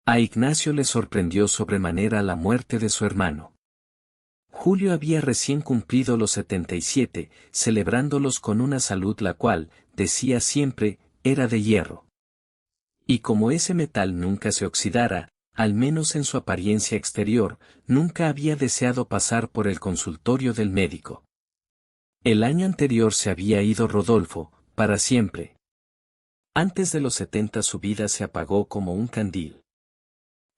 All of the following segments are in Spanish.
A Ignacio le sorprendió sobremanera la muerte de su hermano. Julio había recién cumplido los 77, celebrándolos con una salud la cual, decía siempre, era de hierro. Y como ese metal nunca se oxidara, al menos en su apariencia exterior, nunca había deseado pasar por el consultorio del médico. El año anterior se había ido Rodolfo, para siempre. Antes de los 70 su vida se apagó como un candil.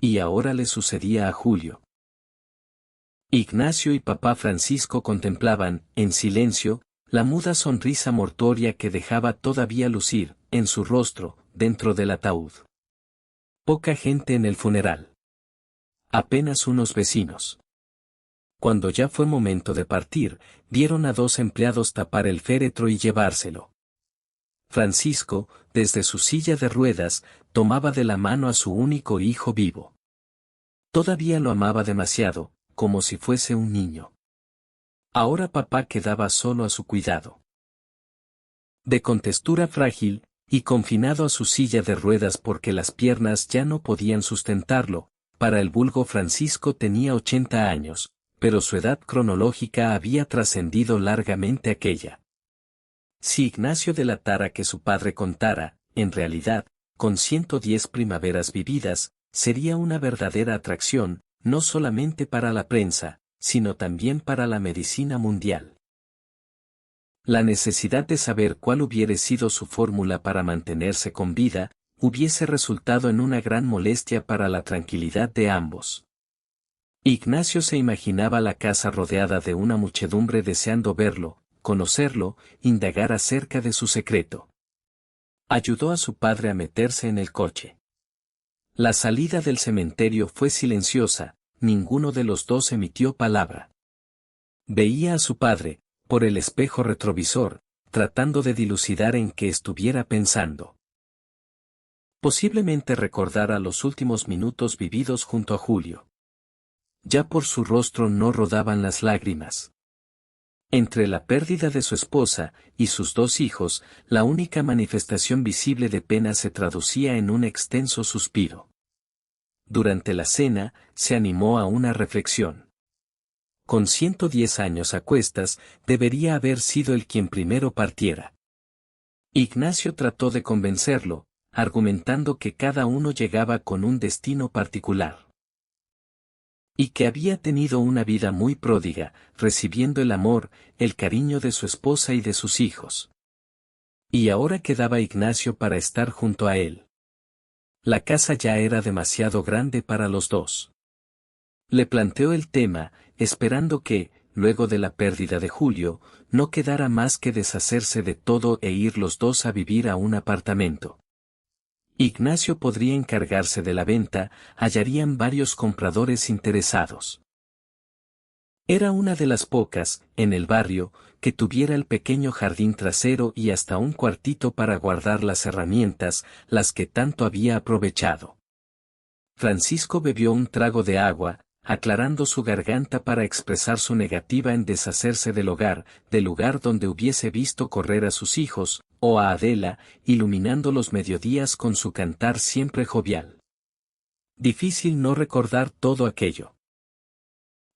Y ahora le sucedía a Julio. Ignacio y papá Francisco contemplaban, en silencio, la muda sonrisa mortuoria que dejaba todavía lucir, en su rostro, dentro del ataúd. Poca gente en el funeral. Apenas unos vecinos. Cuando ya fue momento de partir, vieron a 2 empleados tapar el féretro y llevárselo. Francisco, desde su silla de ruedas, tomaba de la mano a su único hijo vivo. Todavía lo amaba demasiado, como si fuese un niño. Ahora papá quedaba solo a su cuidado. De contextura frágil, y confinado a su silla de ruedas porque las piernas ya no podían sustentarlo, para el vulgo Francisco tenía 80 años, pero su edad cronológica había trascendido largamente aquella. Si Ignacio delatara que su padre contara, en realidad, con 110 primaveras vividas, sería una verdadera atracción, no solamente para la prensa, sino también para la medicina mundial. La necesidad de saber cuál hubiera sido su fórmula para mantenerse con vida, hubiese resultado en una gran molestia para la tranquilidad de ambos. Ignacio se imaginaba la casa rodeada de una muchedumbre deseando verlo, conocerlo, indagar acerca de su secreto. Ayudó a su padre a meterse en el coche. La salida del cementerio fue silenciosa, ninguno de los dos emitió palabra. Veía a su padre, por el espejo retrovisor, tratando de dilucidar en qué estuviera pensando. Posiblemente recordara los últimos minutos vividos junto a Julio. Ya por su rostro no rodaban las lágrimas. Entre la pérdida de su esposa y sus 2 hijos, la única manifestación visible de pena se traducía en un extenso suspiro. Durante la cena, se animó a una reflexión. Con 110 años a cuestas, debería haber sido él quien primero partiera. Ignacio trató de convencerlo, argumentando que cada uno llegaba con un destino particular. Y que había tenido una vida muy pródiga, recibiendo el amor, el cariño de su esposa y de sus hijos. Y ahora quedaba Ignacio para estar junto a él. La casa ya era demasiado grande para los dos. Le planteó el tema, esperando que, luego de la pérdida de Julio, no quedara más que deshacerse de todo e ir los dos a vivir a un apartamento. Ignacio podría encargarse de la venta, hallarían varios compradores interesados. Era una de las pocas, en el barrio, que tuviera el pequeño jardín trasero y hasta un cuartito para guardar las herramientas, las que tanto había aprovechado. Francisco bebió un trago de agua, aclarando su garganta para expresar su negativa en deshacerse del lugar donde hubiese visto correr a sus hijos, o a Adela, iluminando los mediodías con su cantar siempre jovial. Difícil no recordar todo aquello.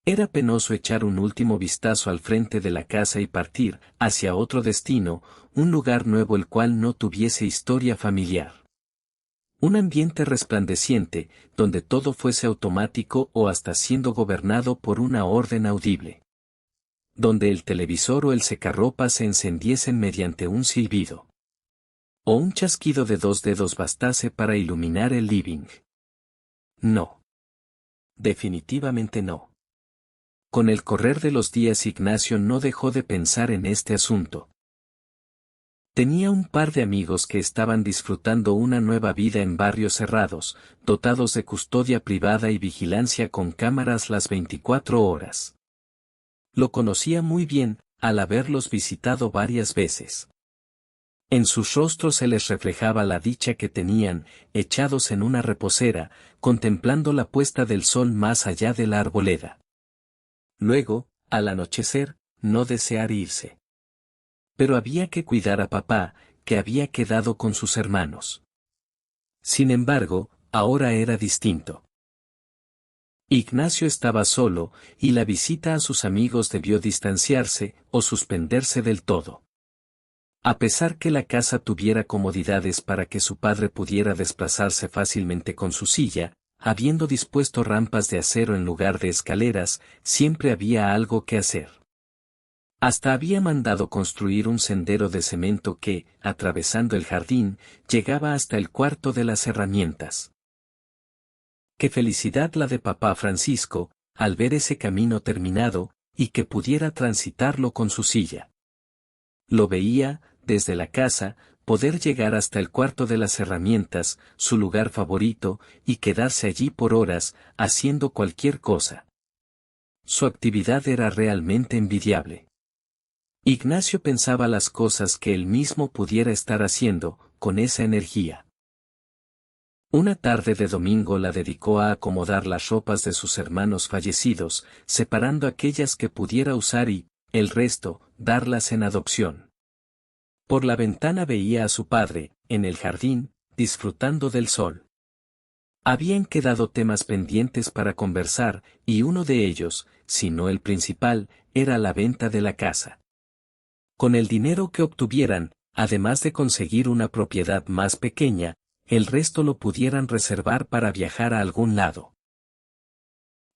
Era penoso echar un último vistazo al frente de la casa y partir hacia otro destino, un lugar nuevo el cual no tuviese historia familiar. Un ambiente resplandeciente, donde todo fuese automático o hasta siendo gobernado por una orden audible. Donde el televisor o el secarropa se encendiesen mediante un silbido. O un chasquido de 2 dedos bastase para iluminar el living. No. Definitivamente no. Con el correr de los días Ignacio no dejó de pensar en este asunto. Tenía un par de amigos que estaban disfrutando una nueva vida en barrios cerrados, dotados de custodia privada y vigilancia con cámaras las 24 horas. Lo conocía muy bien, al haberlos visitado varias veces. En sus rostros se les reflejaba la dicha que tenían, echados en una reposera, contemplando la puesta del sol más allá de la arboleda. Luego, al anochecer, no desear irse. Pero había que cuidar a papá, que había quedado con sus hermanos. Sin embargo, ahora era distinto. Ignacio estaba solo, y la visita a sus amigos debió distanciarse, o suspenderse del todo. A pesar que la casa tuviera comodidades para que su padre pudiera desplazarse fácilmente con su silla, habiendo dispuesto rampas de acero en lugar de escaleras, siempre había algo que hacer. Hasta había mandado construir un sendero de cemento que, atravesando el jardín, llegaba hasta el cuarto de las herramientas. Qué felicidad la de papá Francisco, al ver ese camino terminado, y que pudiera transitarlo con su silla. Lo veía, desde la casa, poder llegar hasta el cuarto de las herramientas, su lugar favorito, y quedarse allí por horas, haciendo cualquier cosa. Su actividad era realmente envidiable. Ignacio pensaba las cosas que él mismo pudiera estar haciendo, con esa energía. Una tarde de domingo la dedicó a acomodar las ropas de sus hermanos fallecidos, separando aquellas que pudiera usar y, el resto, darlas en adopción. Por la ventana veía a su padre, en el jardín, disfrutando del sol. Habían quedado temas pendientes para conversar, y uno de ellos, si no el principal, era la venta de la casa. Con el dinero que obtuvieran, además de conseguir una propiedad más pequeña, el resto lo pudieran reservar para viajar a algún lado.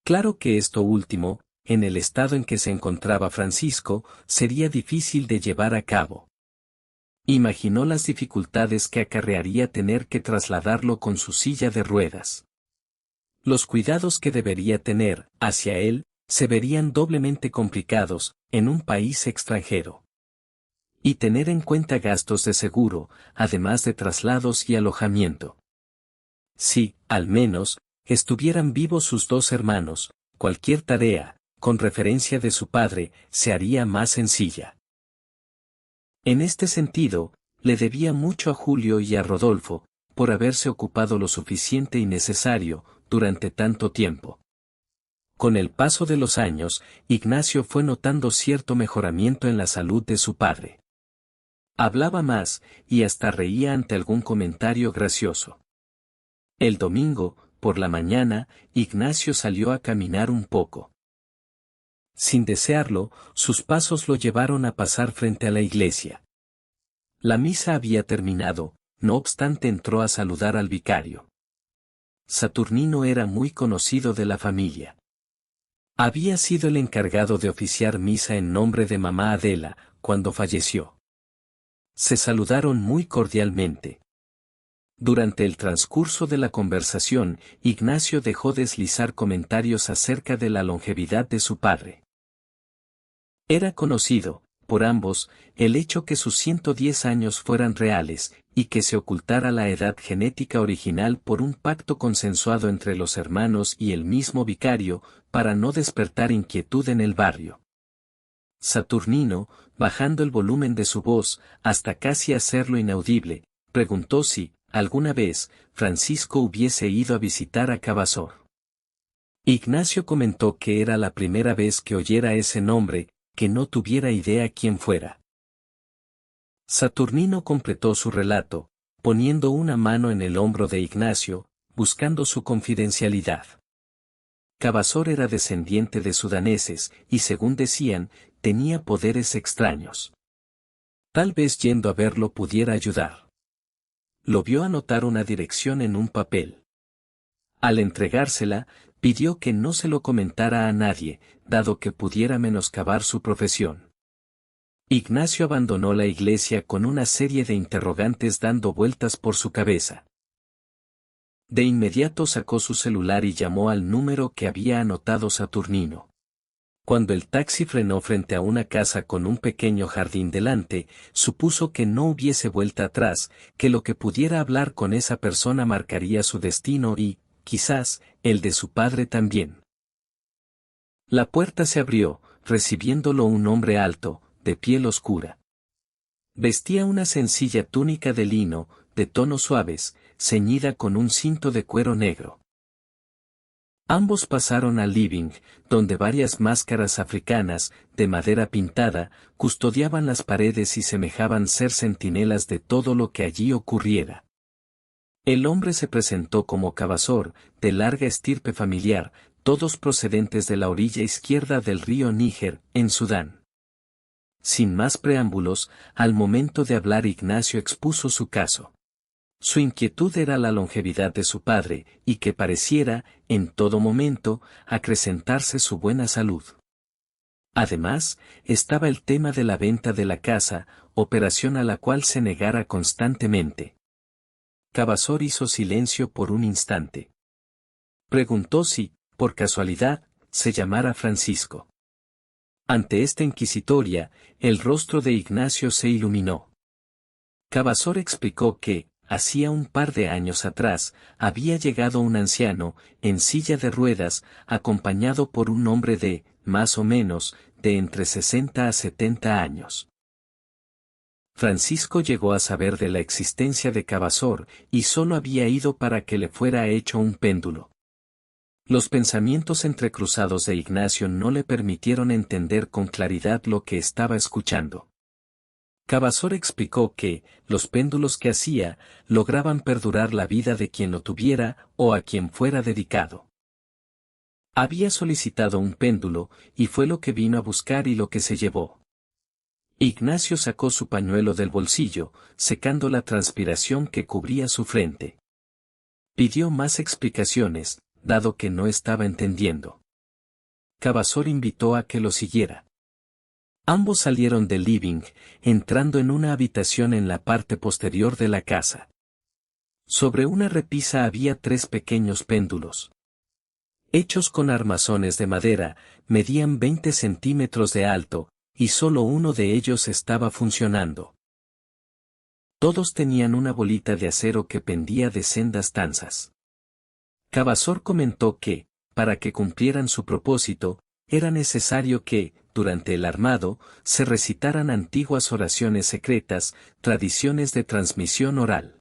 Claro que esto último, en el estado en que se encontraba Francisco, sería difícil de llevar a cabo. Imaginó las dificultades que acarrearía tener que trasladarlo con su silla de ruedas. Los cuidados que debería tener, hacia él, se verían doblemente complicados, en un país extranjero. Y tener en cuenta gastos de seguro, además de traslados y alojamiento. Si, al menos, estuvieran vivos sus 2 hermanos, cualquier tarea, con referencia de su padre, se haría más sencilla. En este sentido, le debía mucho a Julio y a Rodolfo, por haberse ocupado lo suficiente y necesario, durante tanto tiempo. Con el paso de los años, Ignacio fue notando cierto mejoramiento en la salud de su padre. Hablaba más, y hasta reía ante algún comentario gracioso. El domingo, por la mañana, Ignacio salió a caminar un poco. Sin desearlo, sus pasos lo llevaron a pasar frente a la iglesia. La misa había terminado, no obstante entró a saludar al vicario. Saturnino era muy conocido de la familia. Había sido el encargado de oficiar misa en nombre de mamá Adela, cuando falleció. Se saludaron muy cordialmente. Durante el transcurso de la conversación, Ignacio dejó deslizar comentarios acerca de la longevidad de su padre. Era conocido, por ambos, el hecho que sus 110 años fueran reales, y que se ocultara la edad genética original por un pacto consensuado entre los hermanos y el mismo vicario, para no despertar inquietud en el barrio. Saturnino, bajando el volumen de su voz, hasta casi hacerlo inaudible, preguntó si, alguna vez, Francisco hubiese ido a visitar a Cavazor. Ignacio comentó que era la primera vez que oyera ese nombre, que no tuviera idea quién fuera. Saturnino completó su relato, poniendo una mano en el hombro de Ignacio, buscando su confidencialidad. Cavazor era descendiente de sudaneses y, según decían, tenía poderes extraños. Tal vez yendo a verlo pudiera ayudar. Lo vio anotar una dirección en un papel. Al entregársela, pidió que no se lo comentara a nadie, dado que pudiera menoscabar su profesión. Ignacio abandonó la iglesia con una serie de interrogantes dando vueltas por su cabeza. De inmediato sacó su celular y llamó al número que había anotado Saturnino. Cuando el taxi frenó frente a una casa con un pequeño jardín delante, supuso que no hubiese vuelta atrás, que lo que pudiera hablar con esa persona marcaría su destino y, quizás, el de su padre también. La puerta se abrió, recibiéndolo un hombre alto, de piel oscura. Vestía una sencilla túnica de lino, de tonos suaves, ceñida con un cinto de cuero negro. Ambos pasaron al living, donde varias máscaras africanas, de madera pintada, custodiaban las paredes y semejaban ser centinelas de todo lo que allí ocurriera. El hombre se presentó como Cavazor, de larga estirpe familiar, todos procedentes de la orilla izquierda del río Níger, en Sudán. Sin más preámbulos, al momento de hablar Ignacio expuso su caso. Su inquietud era la longevidad de su padre, y que pareciera, en todo momento, acrecentarse su buena salud. Además, estaba el tema de la venta de la casa, operación a la cual se negara constantemente. Cavazor hizo silencio por un instante. Preguntó si, por casualidad, se llamara Francisco. Ante esta inquisitoria, el rostro de Ignacio se iluminó. Cavazor explicó que, hacía un par de años atrás, había llegado un anciano, en silla de ruedas, acompañado por un hombre de, más o menos, de entre 60 a 70 años. Francisco llegó a saber de la existencia de Cavazor, y solo había ido para que le fuera hecho un péndulo. Los pensamientos entrecruzados de Ignacio no le permitieron entender con claridad lo que estaba escuchando. Cavazor explicó que, los péndulos que hacía, lograban perdurar la vida de quien lo tuviera o a quien fuera dedicado. Había solicitado un péndulo, y fue lo que vino a buscar y lo que se llevó. Ignacio sacó su pañuelo del bolsillo, secando la transpiración que cubría su frente. Pidió más explicaciones, dado que no estaba entendiendo. Cavazor invitó a que lo siguiera. Ambos salieron del living, entrando en una habitación en la parte posterior de la casa. Sobre una repisa había 3 pequeños péndulos. Hechos con armazones de madera, medían 20 centímetros de alto, y solo uno de ellos estaba funcionando. Todos tenían una bolita de acero que pendía de sendas tanzas. Cavazor comentó que, para que cumplieran su propósito, era necesario que, durante el armado, se recitaran antiguas oraciones secretas, tradiciones de transmisión oral.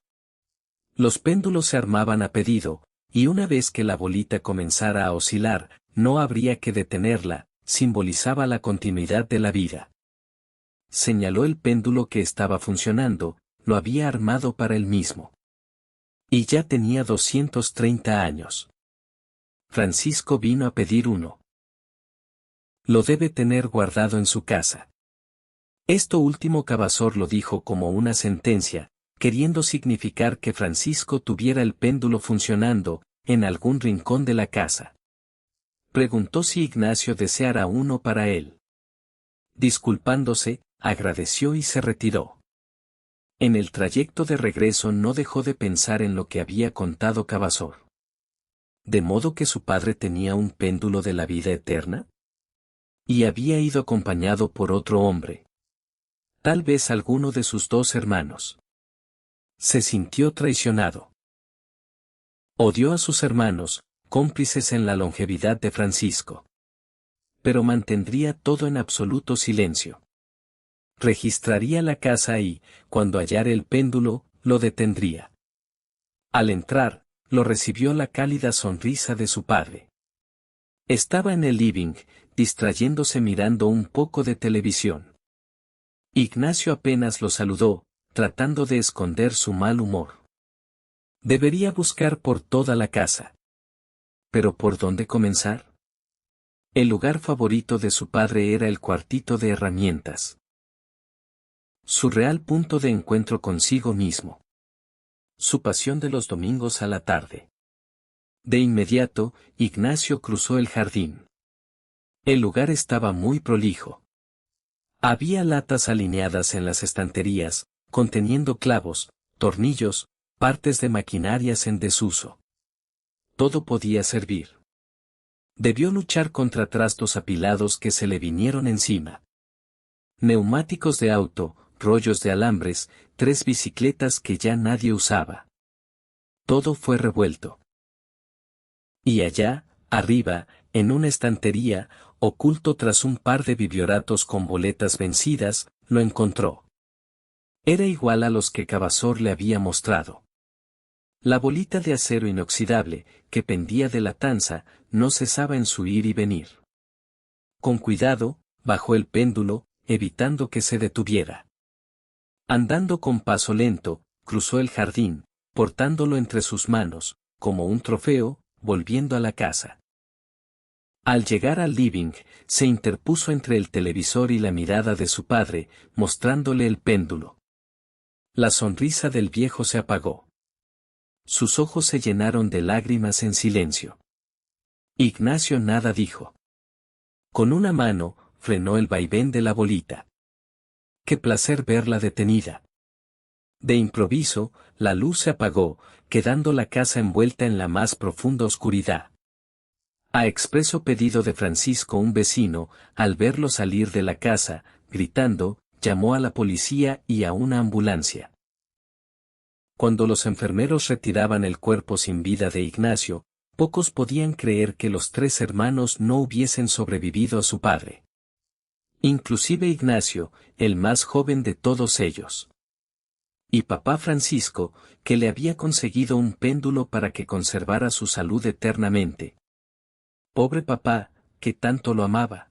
Los péndulos se armaban a pedido, y una vez que la bolita comenzara a oscilar, no habría que detenerla, simbolizaba la continuidad de la vida. Señaló el péndulo que estaba funcionando, lo había armado para él mismo. Y ya tenía 230 años. Francisco vino a pedir uno. Lo debe tener guardado en su casa. Esto último Cavazor lo dijo como una sentencia, queriendo significar que Francisco tuviera el péndulo funcionando, en algún rincón de la casa. Preguntó si Ignacio deseara uno para él. Disculpándose, agradeció y se retiró. En el trayecto de regreso no dejó de pensar en lo que había contado Cavazor. ¿De modo que su padre tenía un péndulo de la vida eterna? Y había ido acompañado por otro hombre. Tal vez alguno de sus 2 hermanos. Se sintió traicionado. Odió a sus hermanos, cómplices en la longevidad de Francisco. Pero mantendría todo en absoluto silencio. Registraría la casa y, cuando hallara el péndulo, lo detendría. Al entrar, lo recibió la cálida sonrisa de su padre. Estaba en el living, distrayéndose mirando un poco de televisión. Ignacio apenas lo saludó, tratando de esconder su mal humor. Debería buscar por toda la casa. ¿Pero por dónde comenzar? El lugar favorito de su padre era el cuartito de herramientas. Su real punto de encuentro consigo mismo. Su pasión de los domingos a la tarde. De inmediato, Ignacio cruzó el jardín. El lugar estaba muy prolijo. Había latas alineadas en las estanterías, conteniendo clavos, tornillos, partes de maquinarias en desuso. Todo podía servir. Debió luchar contra trastos apilados que se le vinieron encima. Neumáticos de auto, rollos de alambres, 3 bicicletas que ya nadie usaba. Todo fue revuelto. Y allá, arriba, en una estantería, oculto tras un par de biblioratos con boletas vencidas, lo encontró. Era igual a los que Cavazor le había mostrado. La bolita de acero inoxidable, que pendía de la tanza, no cesaba en su ir y venir. Con cuidado, bajó el péndulo, evitando que se detuviera. Andando con paso lento, cruzó el jardín, portándolo entre sus manos, como un trofeo, volviendo a la casa. Al llegar al living, se interpuso entre el televisor y la mirada de su padre, mostrándole el péndulo. La sonrisa del viejo se apagó. Sus ojos se llenaron de lágrimas en silencio. Ignacio nada dijo. Con una mano, frenó el vaivén de la bolita. Qué placer verla detenida. De improviso, la luz se apagó, quedando la casa envuelta en la más profunda oscuridad. A expreso pedido de Francisco, un vecino, al verlo salir de la casa, gritando, llamó a la policía y a una ambulancia. Cuando los enfermeros retiraban el cuerpo sin vida de Ignacio, pocos podían creer que los 3 hermanos no hubiesen sobrevivido a su padre. Inclusive Ignacio, el más joven de todos ellos. Y papá Francisco, que le había conseguido un péndulo para que conservara su salud eternamente. Pobre papá, que tanto lo amaba.